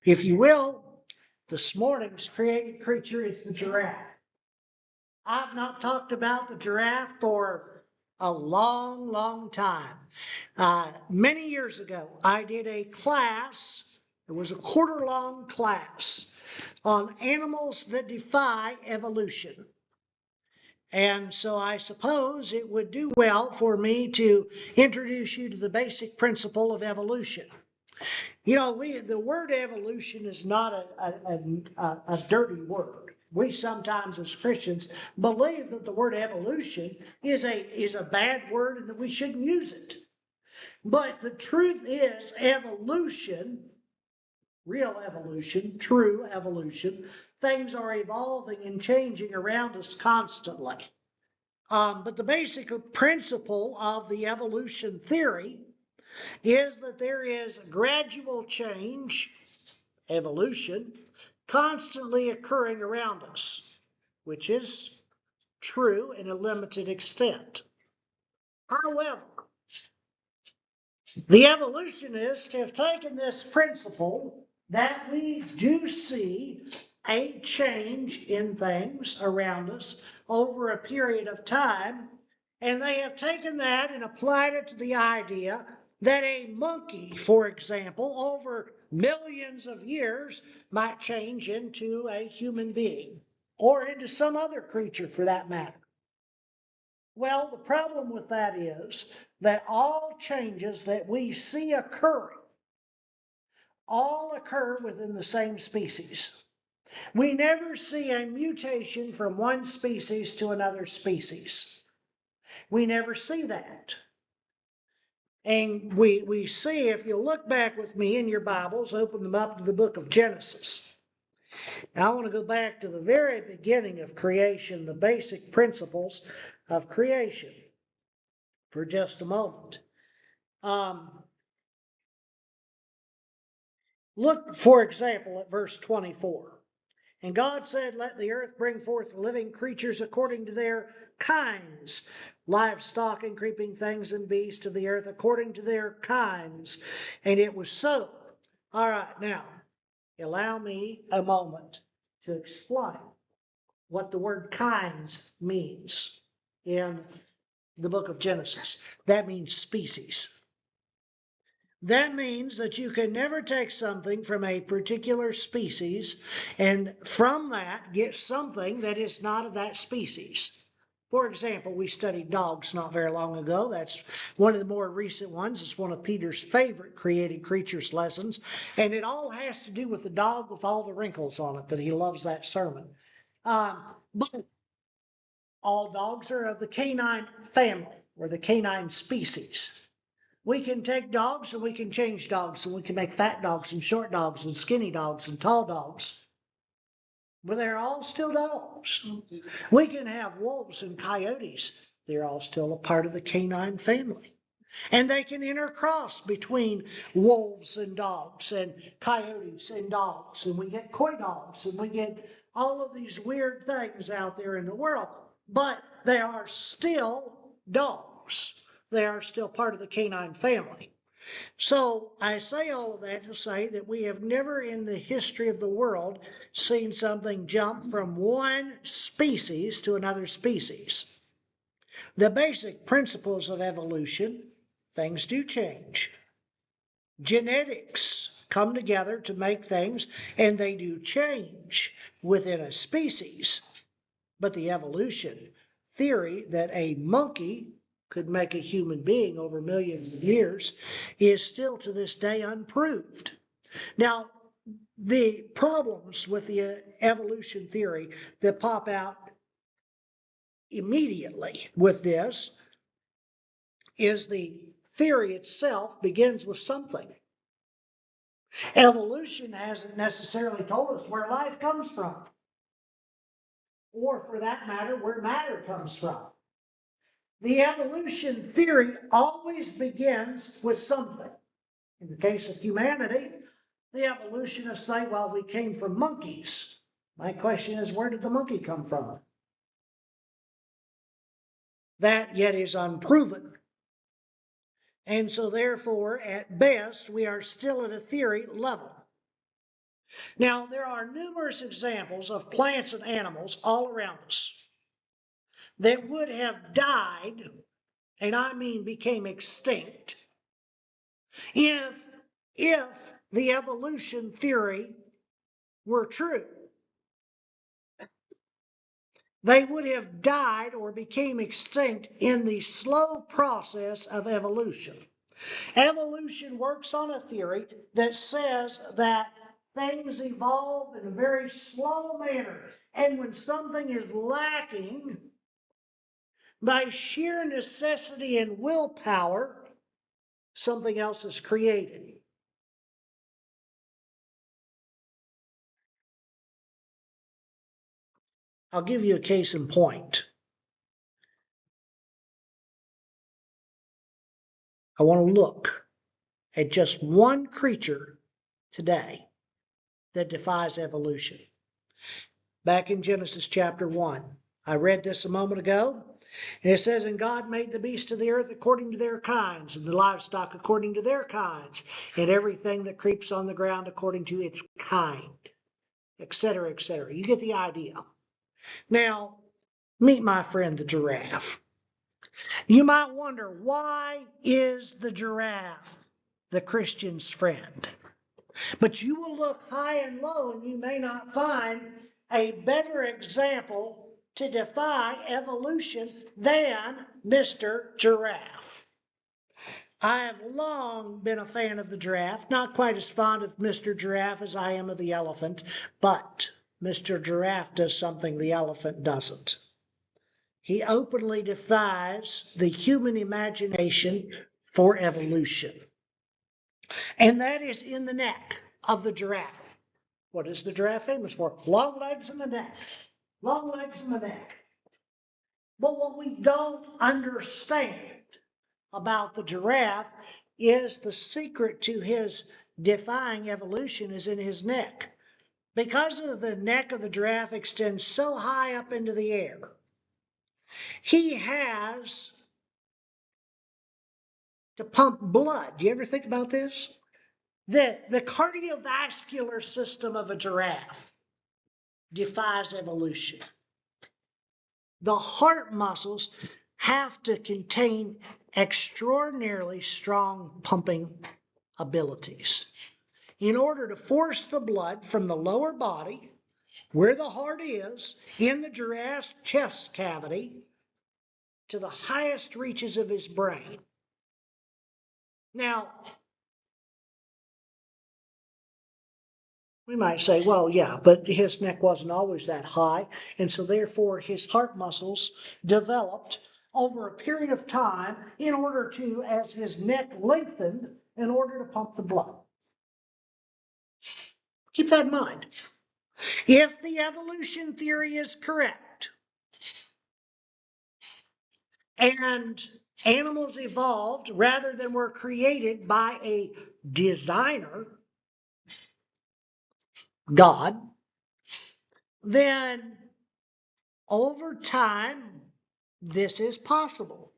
If you will, this morning's created creature is the giraffe. I've not talked about the giraffe for a long, long time. Many years ago, I did a class, it was a quarter-long class, on animals that defy evolution. And so I suppose it would do well for me to introduce you to the basic principle of evolution. You know, the word evolution is not a dirty word. We sometimes as Christians believe that the word evolution is a bad word and that we shouldn't use it. But the truth is evolution, real evolution, true evolution, things are evolving and changing around us constantly. But the basic principle of the evolution theory is that there is gradual change, evolution, constantly occurring around us, which is true in a limited extent. However, the evolutionists have taken this principle that we do see a change in things around us over a period of time, and they have taken that and applied it to the idea that a monkey, for example, over millions of years might change into a human being or into some other creature for that matter. Well, the problem with that is that all changes that we see occurring all occur within the same species. We never see a mutation from one species to another species. We never see that. And we see, if you look back with me in your Bibles, open them up to the book of Genesis. Now, I want to go back to the very beginning of creation, the basic principles of creation, for just a moment. Look, for example, at verse 24. And God said, let the earth bring forth living creatures according to their kinds, livestock and creeping things and beasts of the earth according to their kinds. And it was so. All right, now, allow me a moment to explain what the word kinds means in the book of Genesis. That means species. That means that you can never take something from a particular species and from that get something that is not of that species. For example, we studied dogs not very long ago. That's one of the more recent ones. It's one of Peter's favorite created creatures lessons. And it all has to do with the dog with all the wrinkles on it, that he loves that sermon. But all dogs are of the canine family or the canine species. We can take dogs and we can change dogs, and we can make fat dogs and short dogs and skinny dogs and tall dogs. But they're all still dogs. We can have wolves and coyotes. They're all still a part of the canine family. And they can intercross between wolves and dogs and coyotes and dogs. And we get coy dogs and we get all of these weird things out there in the world. But they are still dogs. They are still part of the canine family. So I say all of that to say that we have never in the history of the world seen something jump from one species to another species. The basic principles of evolution, things do change. Genetics come together to make things, and they do change within a species. But the evolution theory that a monkey could make a human being over millions of years is still to this day unproved. Now, the problems with the evolution theory that pop out immediately with this is the theory itself begins with something. Evolution hasn't necessarily told us where life comes from, or for that matter, where matter comes from. The evolution theory always begins with something. In the case of humanity, the evolutionists say, well, we came from monkeys. My question is, where did the monkey come from? That yet is unproven. And so therefore, at best, we are still at a theory level. Now, there are numerous examples of plants and animals all around us that would have died, and I mean became extinct, if if the evolution theory were true. They would have died or became extinct in the slow process of evolution. Evolution works on a theory that says that things evolve in a very slow manner. And when something is lacking, by sheer necessity and willpower, something else is created. I'll give you a case in point. I want to look at just one creature today that defies evolution. Back in Genesis chapter 1, I read this a moment ago, and it says, "And God made the beasts of the earth according to their kinds, and the livestock according to their kinds, and everything that creeps on the ground according to its kind," etc., etc. You get the idea. Now, meet my friend the giraffe. You might wonder, why is the giraffe the Christian's friend? But you will look high and low and you may not find a better example to defy evolution than Mr. Giraffe. I have long been a fan of the giraffe, not quite as fond of Mr. Giraffe as I am of the elephant, but Mr. Giraffe does something the elephant doesn't. He openly defies the human imagination for evolution. And that is in the neck of the giraffe. What is the giraffe famous for? Long legs in the neck. Long legs in the neck. But what we don't understand about the giraffe is the secret to his defying evolution is in his neck. Because of the neck of the giraffe extends so high up into the air, he has to pump blood. Do you ever think about this? The cardiovascular system of a giraffe defies evolution. The heart muscles have to contain extraordinarily strong pumping abilities in order to force the blood from the lower body, where the heart is, in the giraffe's chest cavity, to the highest reaches of his brain. Now, we might say, well, yeah, but his neck wasn't always that high, and so therefore his heart muscles developed over a period of time in order to, as his neck lengthened, in order to pump the blood. Keep that in mind. If the evolution theory is correct, and animals evolved rather than were created by a designer, God, then over time, this is possible.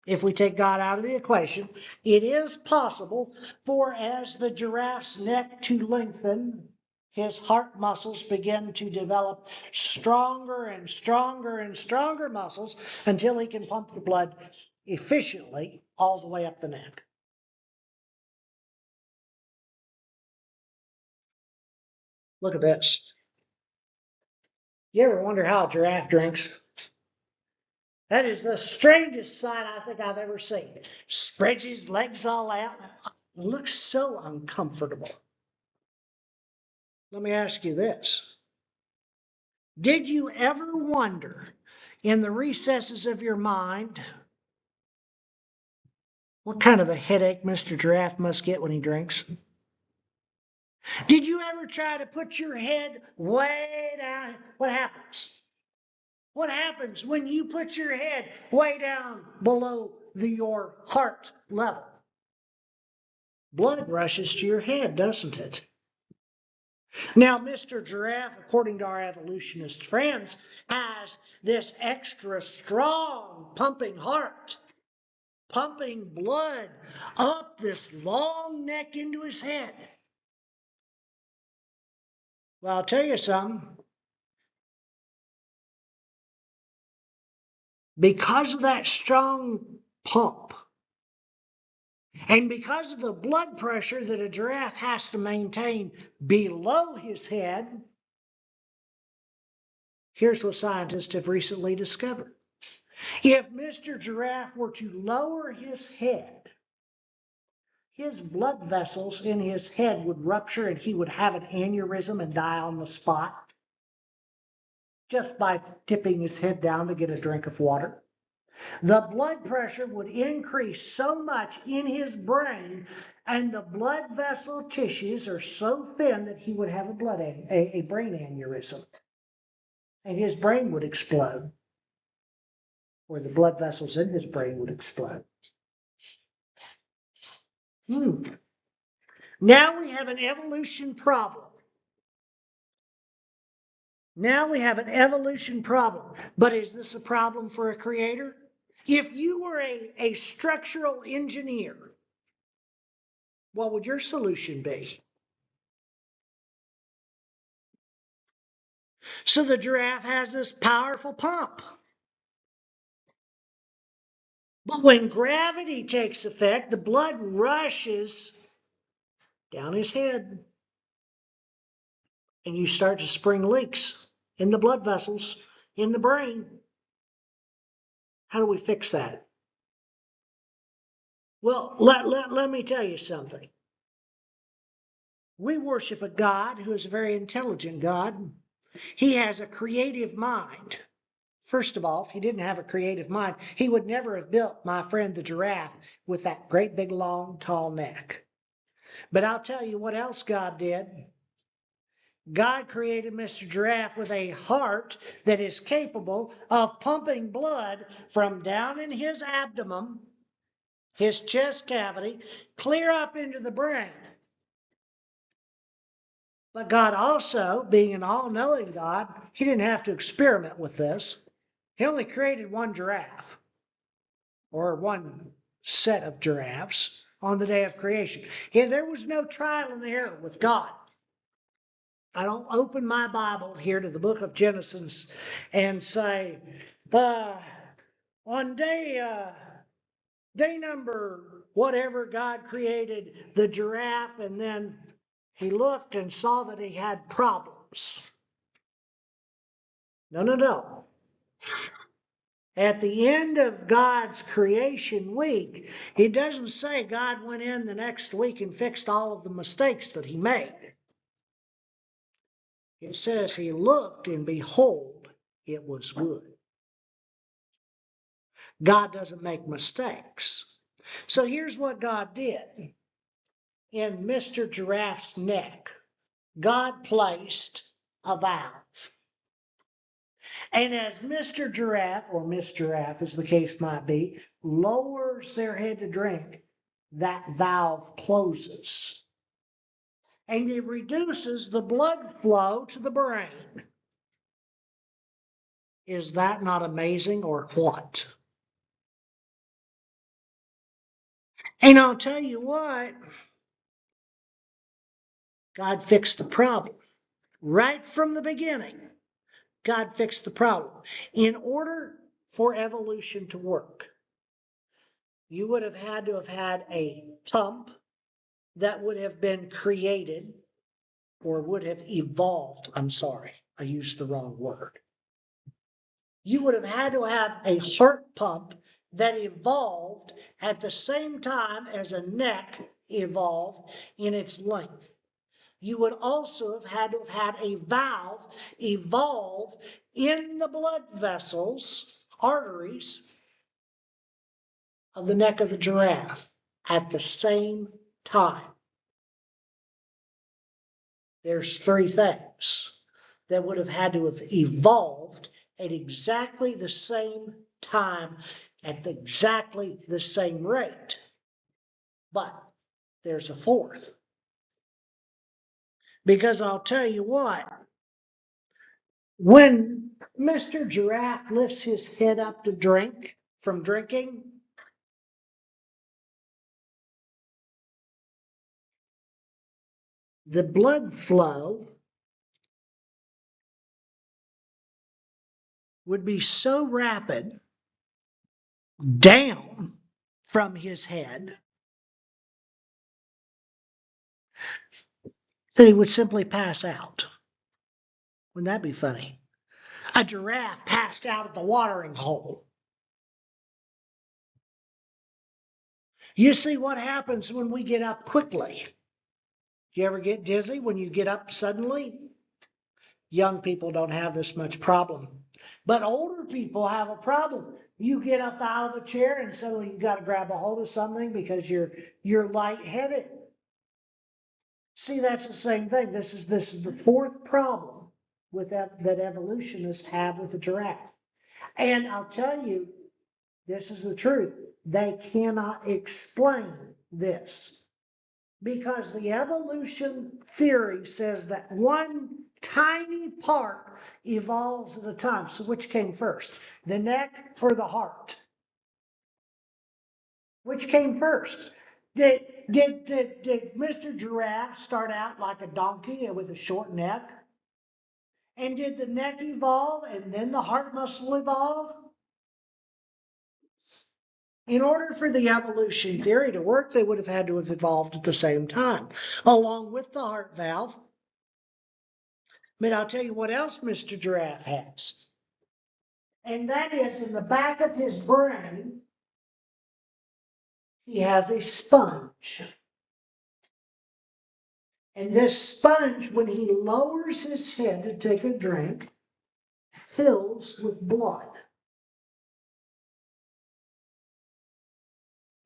If we take God out of the equation, it is possible for as the giraffe's neck to lengthen, his heart muscles begin to develop stronger and stronger and stronger muscles until he can pump the blood efficiently all the way up the neck. Look at this. You ever wonder how a giraffe drinks? That is the strangest sight I think I've ever seen. Spreads his legs all out. It looks so uncomfortable. Let me ask you this. Did you ever wonder in the recesses of your mind what kind of a headache Mr. Giraffe must get when he drinks? Did you ever try to put your head way down? What happens? What happens when you put your head way down below your heart level? Blood rushes to your head, doesn't it? Now, Mr. Giraffe, according to our evolutionist friends, has this extra strong pumping heart, pumping blood up this long neck into his head. Well, I'll tell you something. Because of that strong pump, and because of the blood pressure that a giraffe has to maintain below his head, here's what scientists have recently discovered. If Mr. Giraffe were to lower his head, his blood vessels in his head would rupture and he would have an aneurysm and die on the spot just by tipping his head down to get a drink of water. The blood pressure would increase so much in his brain, and the blood vessel tissues are so thin that he would have a brain aneurysm, and his brain would explode, or the blood vessels in his brain would explode. Now we have an evolution problem. Now we have an evolution problem. But is this a problem for a creator? If you were a structural engineer, what would your solution be? So the giraffe has this powerful pump. But when gravity takes effect, the blood rushes down his head. And you start to spring leaks in the blood vessels, in the brain. How do we fix that? Well, let me tell you something. We worship a God who is a very intelligent God. He has a creative mind. First of all, if he didn't have a creative mind, he would never have built my friend the giraffe with that great big long tall neck. But I'll tell you what else God did. God created Mr. Giraffe with a heart that is capable of pumping blood from down in his abdomen, his chest cavity, clear up into the brain. But God also, being an all-knowing God, he didn't have to experiment with this. He only created one giraffe, or one set of giraffes, on the day of creation. There was no trial and error with God. I don't open my Bible here to the book of Genesis and say, on day number whatever, God created the giraffe, and then he looked and saw that he had problems. No. At the end of God's creation week, it doesn't say God went in the next week and fixed all of the mistakes that he made. It says he looked and behold, it was good. God doesn't make mistakes. So here's what God did. In Mr. Giraffe's neck, God placed a valve. And as Mr. Giraffe, or Miss Giraffe as the case might be, lowers their head to drink, that valve closes. And it reduces the blood flow to the brain. Is that not amazing, or what? And I'll tell you what, God fixed the problem. Right from the beginning, God fixed the problem. In order for evolution to work, you would have had to have had a pump that would have been created, or would have evolved. I'm sorry, I used the wrong word. You would have had to have a heart pump that evolved at the same time as a neck evolved in its length. You would also have had to have had a valve evolve in the blood vessels, arteries of the neck of the giraffe at the same time. There's three things that would have had to have evolved at exactly the same time, at exactly the same rate. But there's a fourth. Because I'll tell you what, when Mr. Giraffe lifts his head up to drink from drinking, the blood flow would be so rapid down from his head that he would simply pass out. Wouldn't that be funny? A giraffe passed out at the watering hole. You see what happens when we get up quickly. You ever get dizzy when you get up suddenly? Young people don't have this much problem. But older people have a problem. You get up out of a chair and suddenly you got to grab a hold of something because you're lightheaded. See, that's the same thing. This is the fourth problem with that evolutionists have with the giraffe. And I'll tell you, this is the truth. They cannot explain this because the evolution theory says that one tiny part evolves at a time. So which came first? The neck or the heart? Which came first? Did Mr. Giraffe start out like a donkey with a short neck? And did the neck evolve and then the heart muscle evolve? In order for the evolution theory to work, they would have had to have evolved at the same time, along with the heart valve. But I'll tell you what else Mr. Giraffe has. And that is in the back of his brain, he has a sponge. And this sponge, when he lowers his head to take a drink, fills with blood.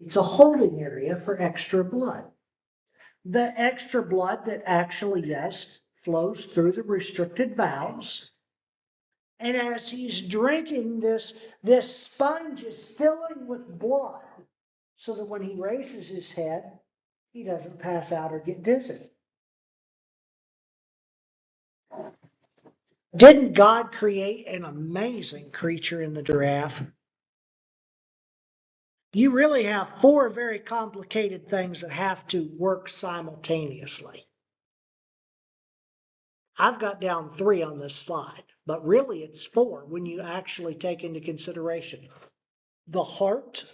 It's a holding area for extra blood. The extra blood that actually, yes, flows through the restricted valves. And as he's drinking this sponge is filling with blood so that when he raises his head, he doesn't pass out or get dizzy. Didn't God create an amazing creature in the giraffe? You really have four very complicated things that have to work simultaneously. I've got down 3 on this slide, but really it's 4 when you actually take into consideration the heart,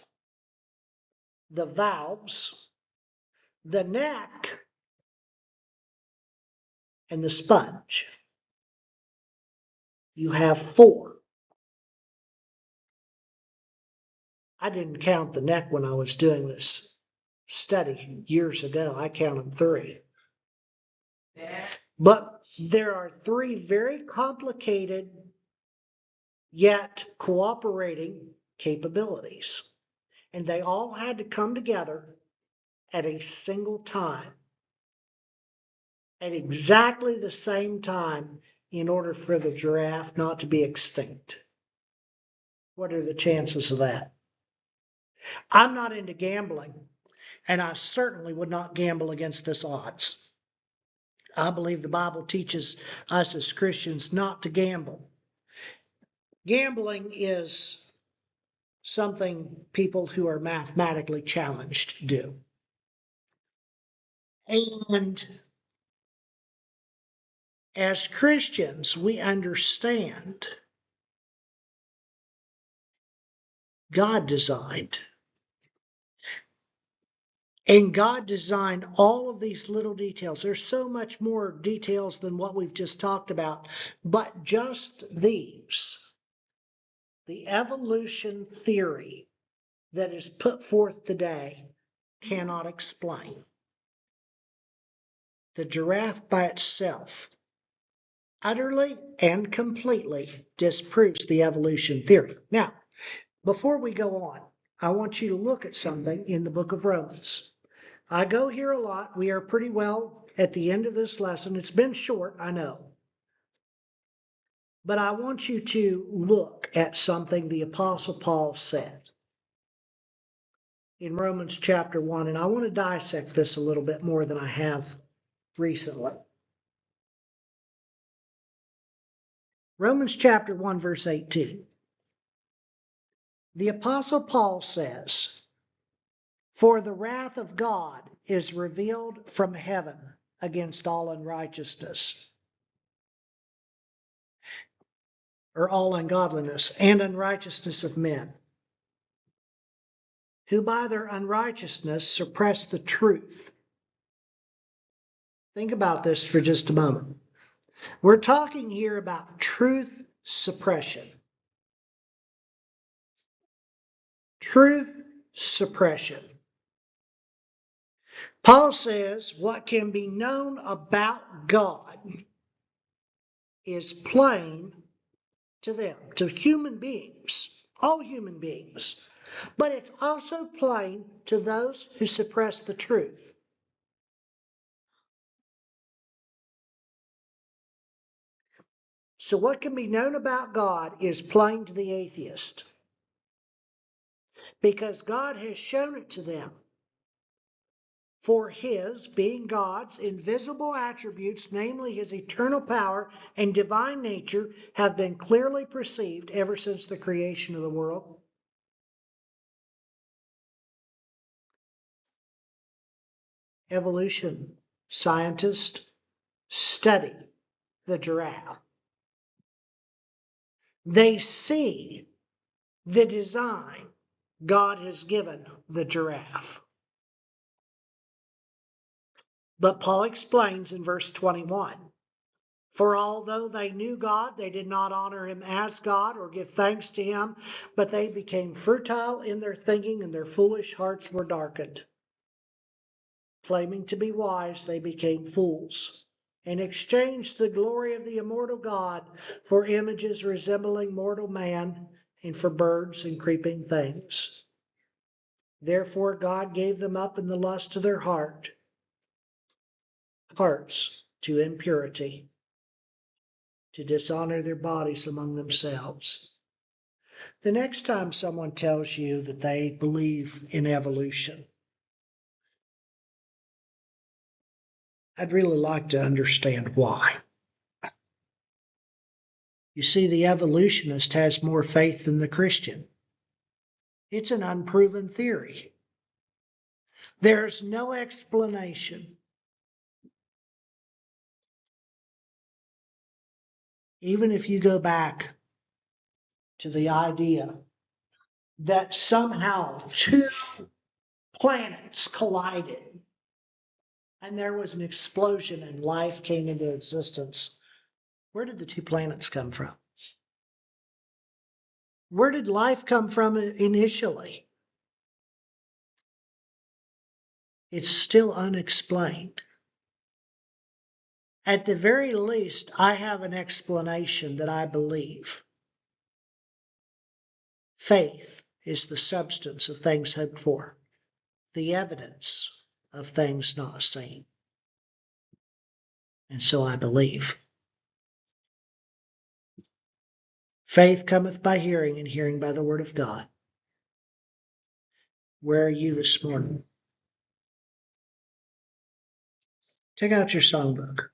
the valves, the neck, and the sponge. You have 4. I didn't count the neck when I was doing this study years ago. I counted 3. But there are 3 very complicated yet cooperating capabilities. And they all had to come together at a single time, at exactly the same time, in order for the giraffe not to be extinct. What are the chances of that? I'm not into gambling, and I certainly would not gamble against this odds. I believe the Bible teaches us as Christians not to gamble. Gambling is something people who are mathematically challenged do. And as Christians, we understand God designed. And God designed all of these little details. There's so much more details than what we've just talked about, but just these, the evolution theory that is put forth today cannot explain. The giraffe by itself utterly and completely disproves the evolution theory. Now, before we go on, I want you to look at something in the book of Romans. I go here a lot. We are pretty well at the end of this lesson. It's been short, I know. But I want you to look at something the Apostle Paul said in Romans chapter 1. And I want to dissect this a little bit more than I have recently. Romans chapter 1, verse 18. The Apostle Paul says, "For the wrath of God is revealed from heaven against all unrighteousness." or all ungodliness and unrighteousness of men, who by their unrighteousness suppress the truth. Think about this for just a moment. We're talking here about truth suppression. Truth suppression. Paul says what can be known about God is plain to them, to human beings, all human beings. But it's also plain to those who suppress the truth. So what can be known about God is plain to the atheist, because God has shown it to them. For his, being God's, invisible attributes, namely his eternal power and divine nature, have been clearly perceived ever since the creation of the world. Evolution scientists study the giraffe. They see the design God has given the giraffe. But Paul explains in verse 21, for although they knew God, they did not honor him as God or give thanks to him, but they became futile in their thinking and their foolish hearts were darkened. Claiming to be wise, they became fools and exchanged the glory of the immortal God for images resembling mortal man and for birds and creeping things. Therefore God gave them up in the lust of their hearts to impurity, to dishonor their bodies among themselves. The next time someone tells you that they believe in evolution, I'd really like to understand why. You see, the evolutionist has more faith than the Christian. It's an unproven theory. There's no explanation. Even if you go back to the idea that somehow two planets collided and there was an explosion and life came into existence, where did the two planets come from? Where did life come from initially? It's still unexplained. At the very least, I have an explanation that I believe. Faith is the substance of things hoped for, the evidence of things not seen. And so I believe. Faith cometh by hearing, and hearing by the word of God. Where are you this morning? Take out your songbook.